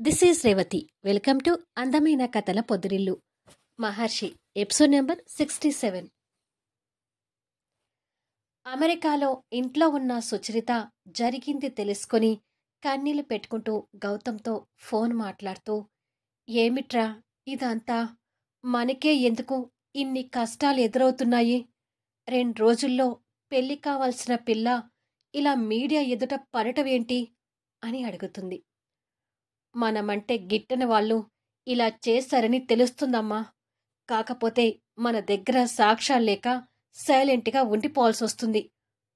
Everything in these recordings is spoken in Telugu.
This is Revathi. Welcome to అందమైన కథల పొదిరిల్లు. మహర్షి ఎపిసోడ్ నెంబర్ 67. అమెరికాలో ఇంట్లో ఉన్న సుచరిత జరిగింది తెలుసుకొని కన్నీళ్లు పెట్టుకుంటూ గౌతమ్తో ఫోన్ మాట్లాడుతూ, ఏమిట్రా ఇదంతా, మనకే ఎందుకు ఇన్ని కష్టాలు ఎదురవుతున్నాయి? 2 రోజుల్లో పెళ్లి కావాల్సిన పిల్ల ఇలా మీడియా ఎదుట పడటమేంటి అని అడుగుతుంది. మనమంటే గిట్టని వాళ్ళు ఇలా చేశారని తెలుస్తుందమ్మా. కాకపోతే మన దగ్గర సాక్ష్యాలు లేక సైలెంట్గా ఉండిపోవాల్సొస్తుంది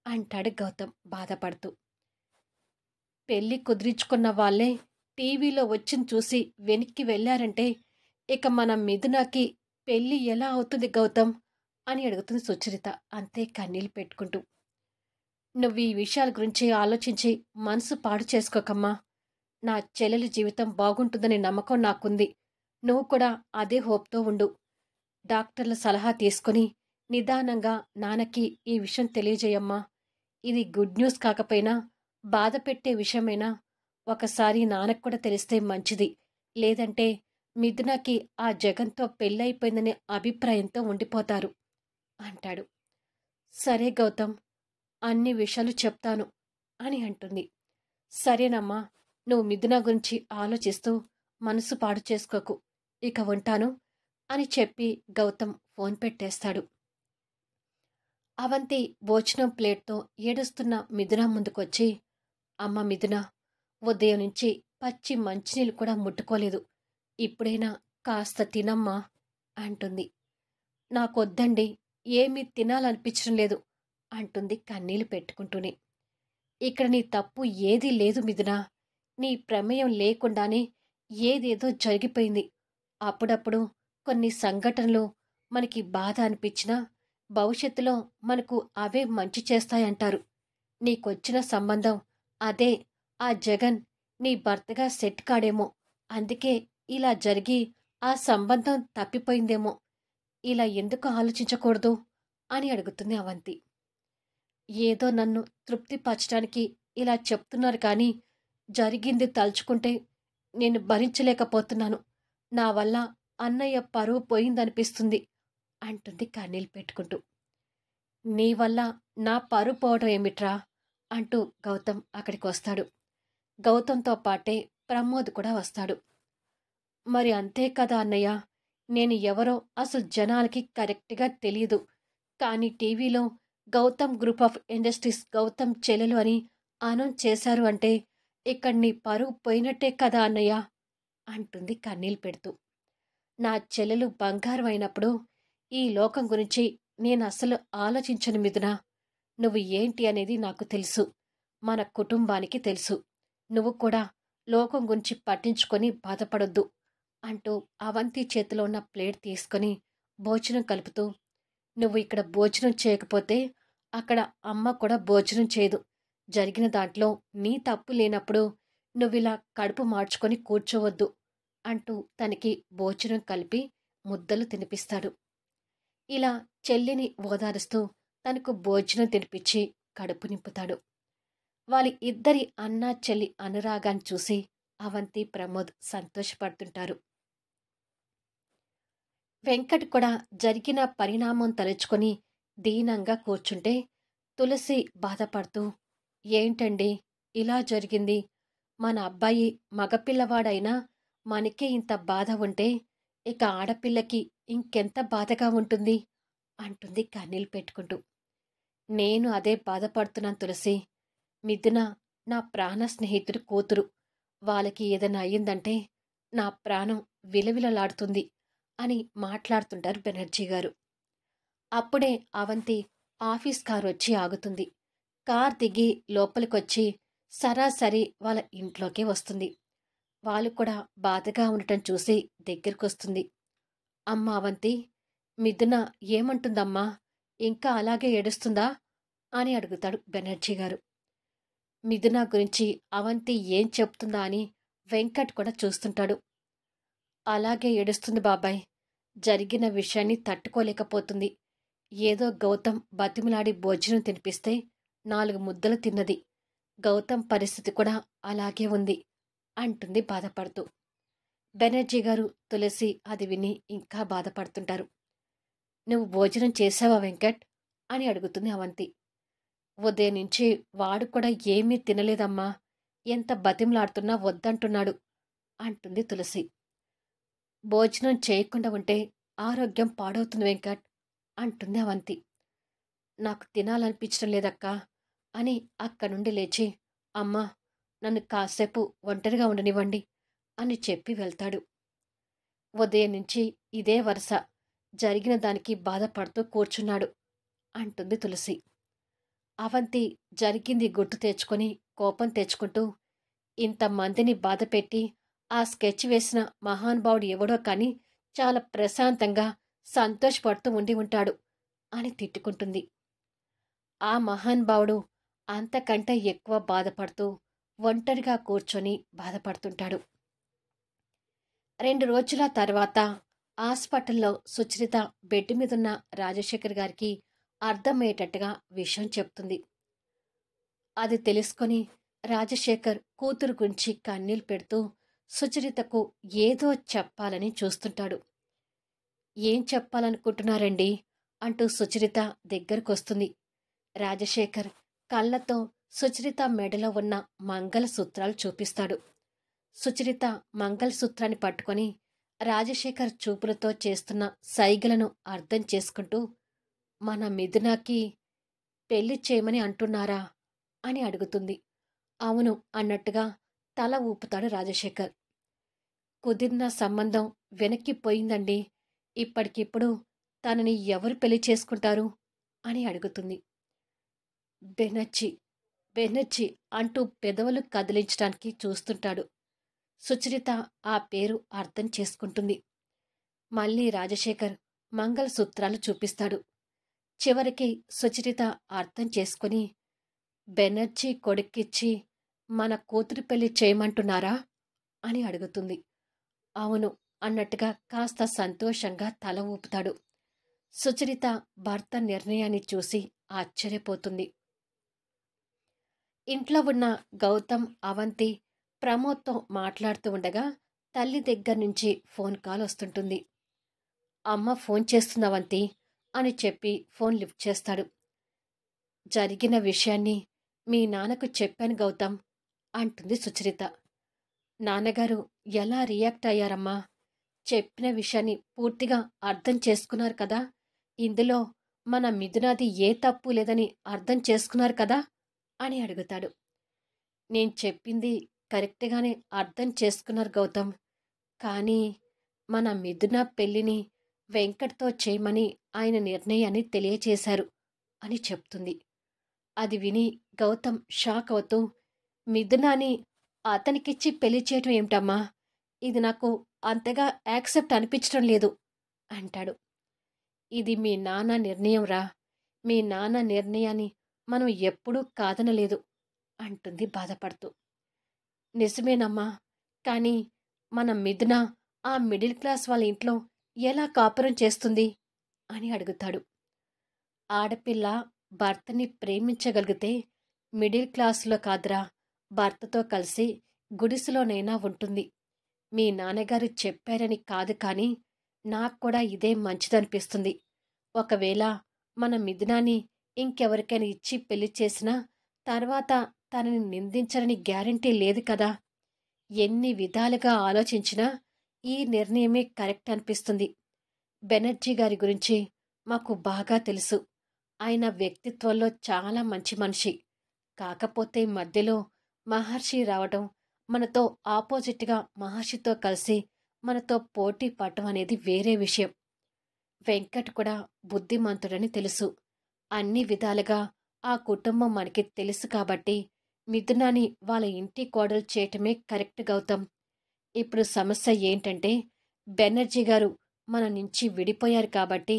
అంటాడు గౌతమ్ బాధపడుతూ. పెళ్లి కుదిరించుకున్న వాళ్ళే టీవీలో వచ్చింది చూసి వెనక్కి వెళ్ళారంటే ఇక మన మిథునకి పెళ్లి ఎలా అవుతుంది గౌతమ్ అని అడుగుతుంది సుచరిత అంతే కన్నీళ్ళు పెట్టుకుంటూ. నువ్వు ఈ విషయాల గురించి ఆలోచించి మనసు పాడు చేసుకోకమ్మా. నా చెల్లెలి జీవితం బాగుంటుందనే నమ్మకం నాకుంది. నువ్వు కూడా అదే హోప్తో ఉండు. డాక్టర్ల సలహా తీసుకుని నిదానంగా నాన్నకి ఈ విషయం తెలియజేయమ్మా. ఇది గుడ్ న్యూస్ కాకపోయినా బాధ పెట్టే విషయమైనా ఒకసారి నాన్నకు కూడా తెలిస్తే మంచిది. లేదంటే మిథునకి ఆ జగన్తో పెళ్ళైపోయిందనే అభిప్రాయంతో ఉండిపోతారు అంటాడు. సరే గౌతమ్, అన్ని విషయాలు చెప్తాను అని అంటుంది. సరేనమ్మా, నువ్వు మిథున గురించి ఆలోచిస్తూ మనసు పాడు చేసుకోకు. ఇక ఉంటాను అని చెప్పి గౌతమ్ ఫోన్ పెట్టేస్తాడు. అవంతి భోజనం ప్లేట్తో ఏడుస్తున్న మిథున ముందుకొచ్చి, అమ్మ మిథున, ఉదయం నుంచి పచ్చి మంచినీళ్ళు కూడా ముట్టుకోలేదు. ఇప్పుడైనా కాస్త తినమ్మా అంటుంది. నాకొద్దండి, ఏమీ తినాలనిపించడం లేదు అంటుంది కన్నీళ్లు పెట్టుకుంటూనే. ఇక్కడ నీ తప్పు ఏదీ లేదు మిథున. నీ ప్రమేయం లేకుండానే ఏదేదో జరిగిపోయింది. అప్పుడప్పుడు కొన్ని సంఘటనలు మనకి బాధ అనిపించినా భవిష్యత్తులో మనకు అవే మంచి చేస్తాయంటారు. నీకొచ్చిన సంబంధం అదే. ఆ జగన్ నీ భర్తగా సెట్ కాడేమో, అందుకే ఇలా జరిగి ఆ సంబంధం తప్పిపోయిందేమో. ఇలా ఎందుకు ఆలోచించకూడదు అని అడుగుతుంది అవంతి. ఏదో నన్ను తృప్తిపరచడానికి ఇలా చెప్తున్నారు కానీ జరిగింది తలుచుకుంటే నేను భరించలేకపోతున్నాను. నా వల్ల అన్నయ్య పరువు పోయిందనిపిస్తుంది అంటుంది కన్నీళ్ళు పెట్టుకుంటూ. నీ వల్ల నా పరువు పోవడం ఏమిట్రా అంటూ గౌతమ్ అక్కడికి వస్తాడు. గౌతంతో పాటే ప్రమోద్ కూడా వస్తాడు. మరి అంతే కదా అన్నయ్య, నేను ఎవరో అసలు జనాలకి కరెక్ట్గా తెలియదు. కానీ టీవీలో Gautam group of industries Gautam చెల్లెలు అని అనౌన్స్ చేశారు అంటే ఇక్కడ నీ పరువు పోయినట్టే కదా అన్నయ్య అంటుంది కన్నీళ్ళు పెడుతూ. నా చెల్లెలు బంగారం అయినప్పుడు ఈ లోకం గురించి నేను అసలు ఆలోచించను మిథున. నువ్వు ఏంటి అనేది నాకు తెలుసు, మన కుటుంబానికి తెలుసు. నువ్వు కూడా లోకం గురించి పట్టించుకొని బాధపడొద్దు అంటూ అవంతి చేతిలో ఉన్న ప్లేట్ తీసుకొని భోజనం కలుపుతూ, నువ్వు ఇక్కడ భోజనం చేయకపోతే అక్కడ అమ్మ కూడా భోజనం చేయదు. జరిగిన దాంట్లో నీ తప్పు లేనప్పుడు నువ్విలా కడుపు మార్చుకొని కూర్చోవద్దు అంటూ తనకి భోజనం కలిపి ముద్దలు తినిపిస్తాడు. ఇలా చెల్లిని ఓదారుస్తూ తనకు భోజనం తినిపించి కడుపు నింపుతాడు. వాళ్ళ ఇద్దరి అన్నా చెల్లి అనురాగాన్ని చూసి అవంతి ప్రమోద్ సంతోషపడుతుంటారు. వెంకట్ కూడా జరిగిన పరిణామం తలుచుకొని దీనంగా కూర్చుంటే తులసి బాధపడుతూ, ఏంటండి ఇలా జరిగింది? మన అబ్బాయి మగపిల్లవాడైనా మనకే ఇంత బాధ ఉంటే ఇక ఆడపిల్లకి ఇంకెంత బాధగా ఉంటుంది అంటుంది కన్నీళ్ళు పెట్టుకుంటూ. నేను అదే బాధపడుతున్నాను తులసి. మిథున నా ప్రాణ స్నేహితుడి కూతురు. వాళ్ళకి ఏదైనా అయ్యిందంటే నా ప్రాణం విలవిలలాడుతుంది అని మాట్లాడుతుంటారు బెనర్జీ గారు. అప్పుడే అవంతి ఆఫీస్ కారు వచ్చి ఆగుతుంది. కార్ దిగి లోపలికొచ్చి సరాసరి వాళ్ళ ఇంట్లోకే వస్తుంది. వాళ్ళు కూడా బాధగా ఉండటం చూసి దగ్గరకొస్తుంది. అమ్మ అవంతి, మిథున ఏమంటుందమ్మా? ఇంకా అలాగే ఏడుస్తుందా అని అడుగుతాడు బెనర్జీ గారు. మిథున గురించి అవంతి ఏం చెప్తుందా అని వెంకట్ కూడా చూస్తుంటాడు. అలాగే ఏడుస్తుంది బాబాయ్. జరిగిన విషయాన్ని తట్టుకోలేకపోతుంది. ఏదో గౌతమ్ బతిమలాడి భోజనం తినిపిస్తే 4 ముద్దలు తిన్నది. గౌతమ్ పరిస్థితి కూడా అలాగే ఉంది అంటుంది బాధపడుతూ. బెనర్జీ గారు, తులసి అది విని ఇంకా బాధపడుతుంటారు. నువ్వు భోజనం చేశావా వెంకట్ అని అడుగుతుంది అవంతి. ఉదయం నుంచి వాడు కూడా ఏమీ తినలేదమ్మా, ఎంత బతిమలాడుతున్నా వద్దంటున్నాడు అంటుంది తులసి. భోజనం చేయకుండా ఉంటే ఆరోగ్యం పాడవుతుంది వెంకట్ అంటుంది అవంతి. నాకు తినాలనిపించడం లేదక్కా అని అక్కడి నుండి లేచి, అమ్మా నన్ను కాసేపు ఒంటరిగా ఉండనివ్వండి అని చెప్పి వెళ్తాడు. ఉదయం నుంచి ఇదే వరుస, జరిగిన దానికి బాధపడుతూ కూర్చున్నాడు అంటుంది తులసి. అవంతి జరిగింది గుర్తు తెచ్చుకొని కోపం తెచ్చుకుంటూ, ఇంతమందిని బాధపెట్టి ఆ స్కెచ్ వేసిన మహానుభావుడు ఎవడో కానీ చాలా ప్రశాంతంగా సంతోషపడుతూ ఉండి ఉంటాడు అని తిట్టుకుంటుంది. ఆ మహానుభావుడు అంతకంటే ఎక్కువ బాధపడుతూ ఒంటరిగా కూర్చొని బాధపడుతుంటాడు. 2 రోజుల తర్వాత హాస్పిటల్లో సుచరిత బెడ్ మీదున్న రాజశేఖర్ గారికి అర్థమయ్యేటట్టుగా విషయం చెప్తుంది. అది తెలుసుకొని రాజశేఖర్ కూతురు గురించి కన్నీళ్లు పెడుతూ సుచరితకు ఏదో చెప్పాలని చూస్తుంటాడు. ఏం చెప్పాలనుకుంటున్నారండి అంటూ సుచరిత దగ్గరకొస్తుంది. రాజశేఖర్ కళ్ళతో సుచరిత మెడలో ఉన్న మంగళసూత్రాలు చూపిస్తాడు. సుచరిత మంగళసూత్రాన్ని పట్టుకొని రాజశేఖర్ చూపులతో చేస్తున్న సైగలను అర్థం చేసుకుంటూ, మన మిథునాకి పెళ్లి చేయమని అంటున్నారా అని అడుగుతుంది. అవును అన్నట్టుగా తల ఊపుతాడు రాజశేఖర్. కుదిరిన సంబంధం వెనక్కిపోయిందండి, ఇప్పటికిప్పుడు తనని ఎవరు పెళ్లి చేసుకుంటారు అని అడుగుతుంది. బెనర్జీ బెనర్జీ అంటూ పెదవులు కదిలించడానికి చూస్తుంటాడు. సుచరిత ఆ పేరు అర్థం చేసుకుంటుంది. మళ్ళీ రాజశేఖర్ మంగళసూత్రాలు చూపిస్తాడు. చివరికి సుచరిత అర్థం చేసుకుని, బెనర్జీ కొడుక్కిచ్చి మన కూతురు పెళ్లి చేయమంటున్నారా అని అడుగుతుంది. అవును అన్నట్టుగా కాస్త సంతోషంగా తల ఊపుతాడు. సుచరిత భర్త నిర్ణయాన్ని చూసి ఆశ్చర్యపోతుంది. ఇంట్లో ఉన్న గౌతమ్, అవంతి ప్రమోద్తో మాట్లాడుతూ ఉండగా తల్లి దగ్గర నుంచి ఫోన్ కాల్ వస్తుంటుంది. అమ్మ ఫోన్ చేస్తుంది అవంతి అని చెప్పి ఫోన్ లిఫ్ట్ చేస్తాడు. జరిగిన విషయాన్ని మీ నాన్నకు చెప్పాను గౌతమ్ అంటుంది సుచరిత. నాన్నగారు ఎలా రియాక్ట్ అయ్యారమ్మా? చెప్పిన విషయాన్ని పూర్తిగా అర్థం చేసుకున్నారు కదా? ఇందులో మన మిథునాది ఏ తప్పు లేదని అర్థం చేసుకున్నారు కదా అని అడుగుతాడు. నేను చెప్పింది కరెక్ట్గానే అర్థం చేసుకున్నారు గౌతమ్, కానీ మన మిథున పెళ్లిని వెంకట్తో చేయమని ఆయన నిర్ణయాన్ని తెలియచేశారు అని చెప్తుంది. అది విని గౌతమ్ షాక్ అవుతూ, మిథునాని అతనికిచ్చి పెళ్లి చేయటం ఏమిటమ్మా, ఇది నాకు అంతగా యాక్సెప్ట్ అనిపించడం లేదు అంటాడు. ఇది మీ నాన్న నిర్ణయం రా, మీ నాన్న నిర్ణయాన్ని మనం ఎప్పుడూ కాదనలేదు అంటుంది బాధపడుతూ. నిజమేనమ్మా, కానీ మన మిథున ఆ మిడిల్ క్లాస్ వాళ్ళ ఇంట్లో ఎలా కాపురం చేస్తుంది అని అడుగుతాడు. ఆడపిల్ల భర్తని ప్రేమించగలిగితే మిడిల్ క్లాసులో కాదురా, భర్తతో కలిసి గుడిసెలోనైనా ఉంటుంది. మీ నాన్నగారు చెప్పారని కాదు, కానీ నాకు కూడా ఇదే మంచిదనిపిస్తుంది. ఒకవేళ మన మిథునాన్ని ఇంకెవరికైనా ఇచ్చి పెళ్లి చేసినా తర్వాత తనని నిందించరని గ్యారంటీ లేదు కదా. ఎన్ని విధాలుగా ఆలోచించినా ఈ నిర్ణయమే కరెక్ట్ అనిపిస్తుంది. బెనర్జీ గారి గురించి మాకు బాగా తెలుసు. ఆయన వ్యక్తిత్వంలో చాలా మంచి మనిషి. కాకపోతే మధ్యలో మహర్షి రావడం, మనతో ఆపోజిట్గా మహర్షితో కలిసి మనతో పోటీ పడటం అనేది వేరే విషయం. వెంకట్ కూడా బుద్ధిమంతుడని తెలుసు. అన్ని విధాలుగా ఆ కుటుంబం మనకి తెలుసు కాబట్టి మిథునాని వాళ్ళ ఇంటి కోడలు చేయటమే కరెక్ట్ గౌతమ్. ఇప్పుడు సమస్య ఏంటంటే బెనర్జీ గారు మన నుంచి విడిపోయారు కాబట్టి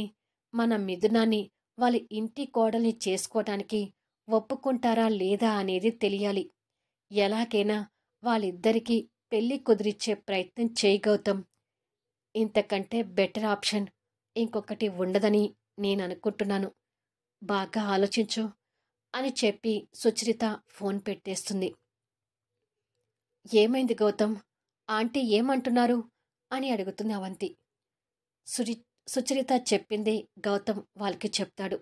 మన మిథునాన్ని వాళ్ళ ఇంటి కోడల్ని చేసుకోవటానికి ఒప్పుకుంటారా లేదా అనేది తెలియాలి. ఎలాగైనా వాళ్ళిద్దరికీ పెళ్లి కుదిరిచ్చే ప్రయత్నం చేయి గౌతమ్. ఇంతకంటే బెటర్ ఆప్షన్ ఇంకొకటి ఉండదని నేను అనుకుంటున్నాను. బాగా ఆలోచించు అని చెప్పి సుచరిత ఫోన్ పెట్టేస్తుంది. ఏమైంది గౌతమ్? ఆంటీ ఏమంటున్నారు? అని అడుగుతుంది అవంతి. సురి సుచరిత చెప్పింది గౌతమ్ వాళ్ళకి చెప్తాడు.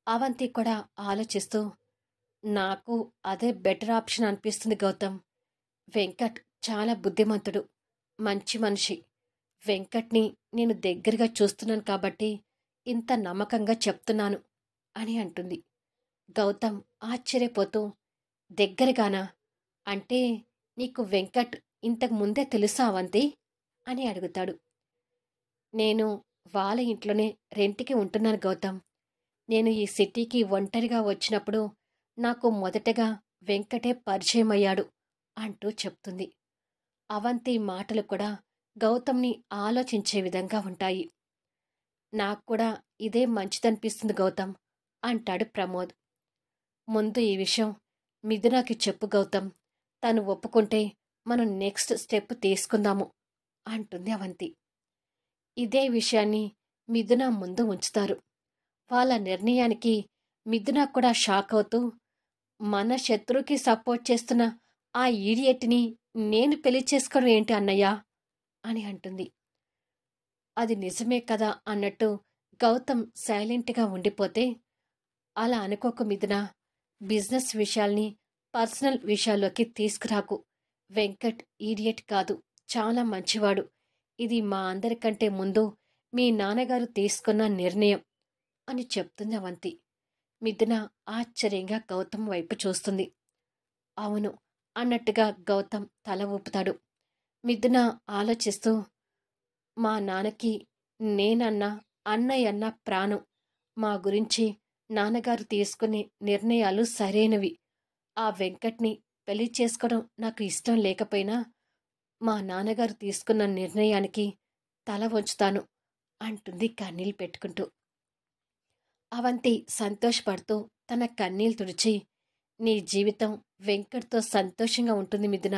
అవంతి కూడా ఆలోచిస్తూ, నాకు అదే బెటర్ ఆప్షన్ అనిపిస్తుంది గౌతమ్. వెంకట్ చాలా బుద్ధిమంతుడు, మంచి మనిషి. వెంకట్ని నేను దగ్గరగా చూస్తున్నాను కాబట్టి ఇంత నమ్మకంగా చెప్తున్నాను అని అంటుంది. గౌతమ్ ఆశ్చర్యపోతూ, దగ్గరగానా? అంటే నీకు వెంకట్ ఇంతకు ముందే తెలుసా అవంతి? అని అడుగుతాడు. నేను వాళ్ళ ఇంట్లోనే రెంట్‌కి ఉంటున్నాను గౌతమ్. నేను ఈ సిటీకి ఒంటరిగా వచ్చినప్పుడు నాకు మొదటగా వెంకటే పరిచయమయ్యాడు అంటూ చెప్తుంది. అవంతి మాటలు కూడా గౌతమ్‌ని ఆలోచించే విధంగా ఉంటాయి. నాకు కూడా ఇదే మంచిదనిపిస్తుంది గౌతమ్ అంటాడు ప్రమోద్. ముందు ఈ విషయం మిథునాకి చెప్పు గౌతమ్. తను ఒప్పుకుంటే మనం నెక్స్ట్ స్టెప్ తీసుకుందాము అంటుంది అవంతి. ఇదే విషయాన్ని మిథున ముందు ఉంచుతారు. వాళ్ళ నిర్ణయానికి మిథున కూడా షాక్ అవుతూ, మన శత్రువుకి సపోర్ట్ చేస్తున్న ఆ ఈడియట్ని నేను పెళ్లి చేసుకోవడం ఏంటి అన్నయ్య అని అంటుంది. అది నిజమే కదా అన్నట్టు గౌతమ్ సైలెంట్గా ఉండిపోతే, అలా అనుకోకు మిథున. బిజినెస్ విషయాల్ని పర్సనల్ విషయాల్లోకి తీసుకురాకు. వెంకట్ ఈడియట్ కాదు, చాలా మంచివాడు. ఇది మా అందరికంటే ముందు మీ నాన్నగారు తీసుకున్న నిర్ణయం అని చెప్తుంది అవంతి. మిథున ఆశ్చర్యంగా గౌతమ్ వైపు చూస్తుంది. అవును అన్నట్టుగా గౌతమ్ తల ఊపుతాడు. మిథున ఆలోచిస్తూ, మా నాన్నకి నేనన్నా అన్నయ్య అన్న ప్రాణం. మా గురించి నాన్నగారు తీసుకునే నిర్ణయాలు సరైనవి. ఆ వెంకట్ని పెళ్లి చేసుకోవడం నాకు ఇష్టం లేకపోయినా మా నాన్నగారు తీసుకున్న నిర్ణయానికి తల వంచుతాను అంటుంది కన్నీళ్ళు పెట్టుకుంటూ. అవంతి సంతోషపడుతూ తన కన్నీళ్ళు తుడిచి, నీ జీవితం వెంకట్తో సంతోషంగా ఉంటుంది మిథున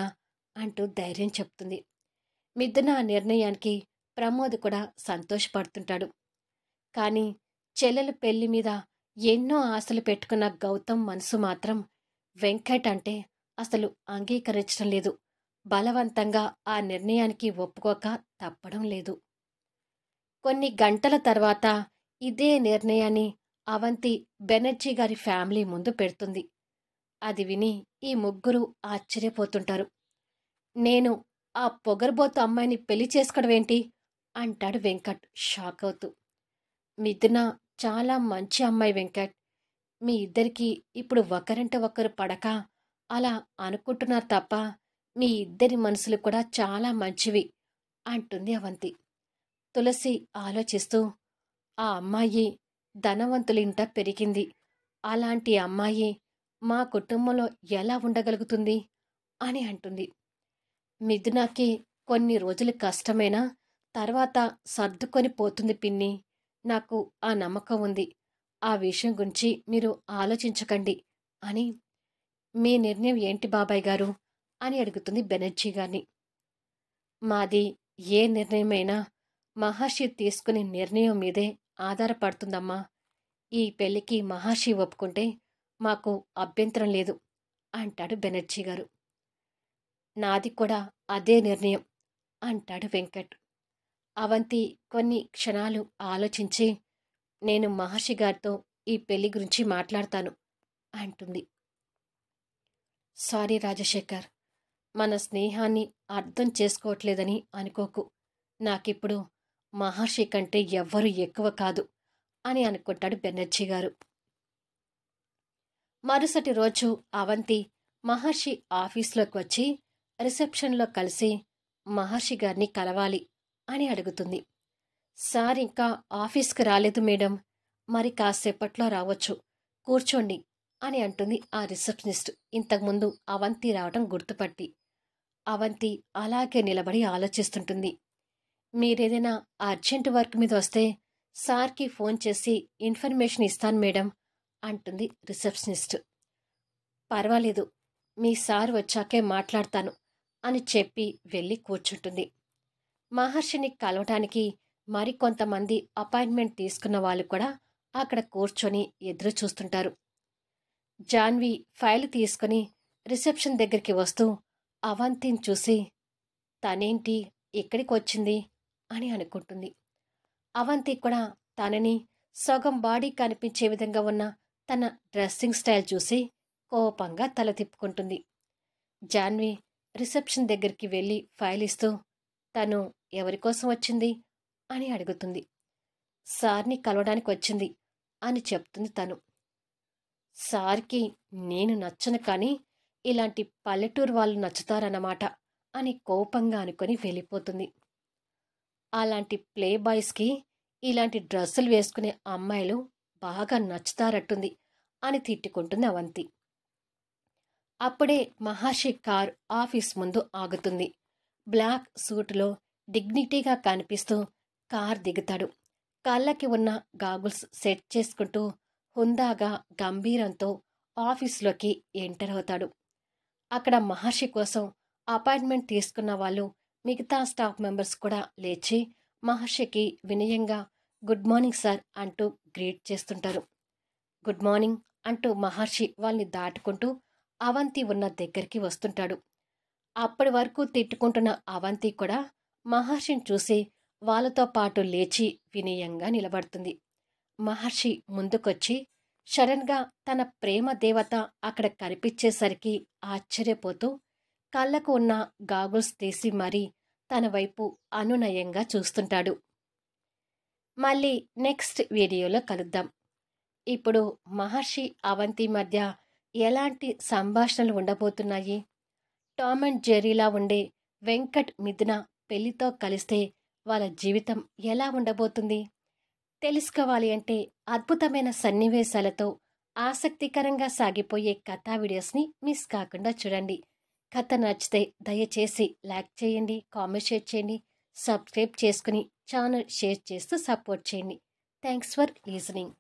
అంటూ ధైర్యం చెప్తుంది. మిథున నిర్ణయానికి ప్రమోద్ కూడా సంతోషపడుతుంటాడు. కానీ చెల్లెల పెళ్లి మీద ఎన్నో ఆశలు పెట్టుకున్న గౌతమ్ మనసు మాత్రం వెంకట్ అంటే అసలు అంగీకరించడం లేదు. బలవంతంగా ఆ నిర్ణయానికి ఒప్పుకోక తప్పడం లేదు. కొన్ని గంటల తర్వాత ఇదే నిర్ణయాన్ని అవంతి బెనర్జీ గారి ఫ్యామిలీ ముందు పెడుతుంది. అది విని ఈ ముగ్గురు ఆశ్చర్యపోతుంటారు. నేను ఆ పొగరబోతు అమ్మాయిని పెళ్లి చేసుకోవడం ఏంటి అంటాడు వెంకట్ షాక్ అవుతూ. మిథున చాలా మంచి అమ్మాయి వెంకట్. మీ ఇద్దరికి ఇప్పుడు ఒకరంటే ఒకరు పడక అలా అనుకుంటున్నారు తప్ప మీ ఇద్దరి మనసులు కూడా చాలా మంచివి అంటుంది అవంతి. తులసి ఆలోచిస్తూ, ఆ అమ్మాయి ధనవంతులింట పెరిగింది. అలాంటి అమ్మాయి మా కుటుంబంలో ఎలా ఉండగలుగుతుంది అని అంటుంది. మిథునకి కొన్ని రోజులు కష్టమైనా తర్వాత సర్దుకొని పోతుంది పిన్ని. నాకు ఆ నమ్మకం ఉంది. ఆ విషయం గురించి మీరు ఆలోచించకండి అని. మీ నిర్ణయం ఏంటి బాబాయ్ గారు అని అడుగుతుంది బెనర్జీ గారిని. మాది ఏ నిర్ణయమైనా మహర్షి తీసుకునే నిర్ణయం మీదే ఆధారపడుతుందమ్మా. ఈ పెళ్లికి మహర్షి ఒప్పుకుంటే మాకు అభ్యంతరం లేదు అంటాడు బెనర్జీ గారు. నాది కూడా అదే నిర్ణయం అంటాడు వెంకట్. అవంతి కొన్ని క్షణాలు ఆలోచించి, నేను మహర్షి గారితో ఈ పెళ్లి గురించి మాట్లాడతాను అంటుంది. సారీ రాజశేఖర్, మన స్నేహాన్ని అర్థం చేసుకోవట్లేదని అనుకోకు. నాకిప్పుడు మహర్షి కంటే ఎవ్వరూ ఎక్కువ కాదు అని అనుకుంటాడు బెనర్జీ గారు. మరుసటి రోజు అవంతి మహర్షి ఆఫీస్లోకి వచ్చి రిసెప్షన్లో కలిసి మహర్షి గారిని కలవాలి అని అడుగుతుంది. సార్ ఇంకా ఆఫీస్కి రాలేదు మేడం, మరి కాసేపట్లో రావచ్చు, కూర్చోండి అని అంటుంది ఆ రిసెప్షనిస్ట్ ఇంతకుముందు అవంతి రావడం గుర్తుపట్టి. అవంతి అలాగే నిలబడి ఆలోచిస్తుంటుంది. మీరేదైనా అర్జెంట్ వర్క్ మీద వస్తే సార్కి ఫోన్ చేసి ఇన్ఫర్మేషన్ ఇస్తాను మేడం అంటుంది రిసెప్షనిస్ట్. పర్వాలేదు, మీ సార్ వచ్చాకే మాట్లాడతాను అని చెప్పి వెళ్ళి కూర్చుంటుంది. మహర్షిని కలవటానికి మరికొంతమంది అపాయింట్మెంట్ తీసుకున్న వాళ్ళు కూడా అక్కడ కూర్చొని ఎదురు చూస్తుంటారు. జాన్వి ఫైల్ తీసుకుని రిసెప్షన్ దగ్గరికి వస్తూ అవంతిని చూసి తనేంటి ఇక్కడికి వచ్చింది అని అనుకుంటుంది. అవంతి కూడా తనని సగం బాడీ కనిపించే విధంగా ఉన్న తన డ్రెస్సింగ్ స్టైల్ చూసి కోపంగా తల తిప్పుకుంటుంది. జాన్వి రిసెప్షన్ దగ్గరికి వెళ్ళి ఫైల్ ఇస్తూ తను ఎవరికోసం వచ్చింది అని అడుగుతుంది. సార్ని కలవడానికి వచ్చింది అని చెప్తుంది తను. సార్కి నేను నచ్చను కానీ ఇలాంటి పల్లెటూరు వాళ్ళు నచ్చుతారన్నమాట అని కోపంగా అనుకొని వెళ్ళిపోతుంది. అలాంటి ప్లే బాయ్స్కి ఇలాంటి డ్రెస్సులు వేసుకునే అమ్మాయిలు బాగా నచ్చుతారట్టుంది అని తిట్టుకుంటుంది అవంతి. అప్పుడే మహర్షి కార్ ఆఫీస్ ముందు ఆగుతుంది. బ్లాక్ సూటులో డిగ్నిటీగా కనిపిస్తూ కార్ దిగుతాడు. కళ్ళకి ఉన్న గాగుల్స్ సెట్ చేసుకుంటూ హుందాగా గంభీరంతో ఆఫీస్లోకి ఎంటర్ అవుతాడు. అక్కడ మహర్షి కోసం అపాయింట్మెంట్ తీసుకున్న వాళ్ళు మిగతా స్టాఫ్ మెంబర్స్ కూడా లేచి మహర్షికి వినయంగా గుడ్ మార్నింగ్ సార్ అంటూ గ్రీట్ చేస్తుంటారు. గుడ్ మార్నింగ్ అంటూ మహర్షి వాళ్ళని దాటుకుంటూ అవంతి ఉన్న దగ్గరికి వస్తుంటాడు. అప్పటి వరకు తిట్టుకుంటున్న అవంతి కూడా మహర్షిని చూసి వాళ్ళతో పాటు లేచి వినయంగా నిలబడుతుంది. మహర్షి ముందుకొచ్చి సడన్గా తన ప్రేమ దేవత అక్కడ కనిపించేసరికి ఆశ్చర్యపోతూ కళ్ళకు ఉన్న గాగుల్స్ తీసి మరీ తన వైపు అనునయంగా చూస్తుంటాడు. మళ్ళీ నెక్స్ట్ వీడియోలో కలుద్దాం. ఇప్పుడు మహర్షి అవంతి మధ్య ఎలాంటి సంభాషణలు ఉండబోతున్నాయి? టామ్ అండ్ జెర్రీలా ఉండే వెంకట్ మిథున పెళ్లితో కలిస్తే వాళ్ళ జీవితం ఎలా ఉండబోతుంది? తెలుసుకోవాలి అంటే అద్భుతమైన సన్నివేశాలతో ఆసక్తికరంగా సాగిపోయే కథా వీడియోస్ని మిస్ కాకుండా చూడండి. కథ నచ్చితే దయచేసి లైక్ చేయండి, కామెంట్ షేర్ చేయండి, సబ్స్క్రైబ్ చేసుకుని ఛానల్ షేర్ చేస్తూ సపోర్ట్ చేయండి. Thanks for లీజనింగ్.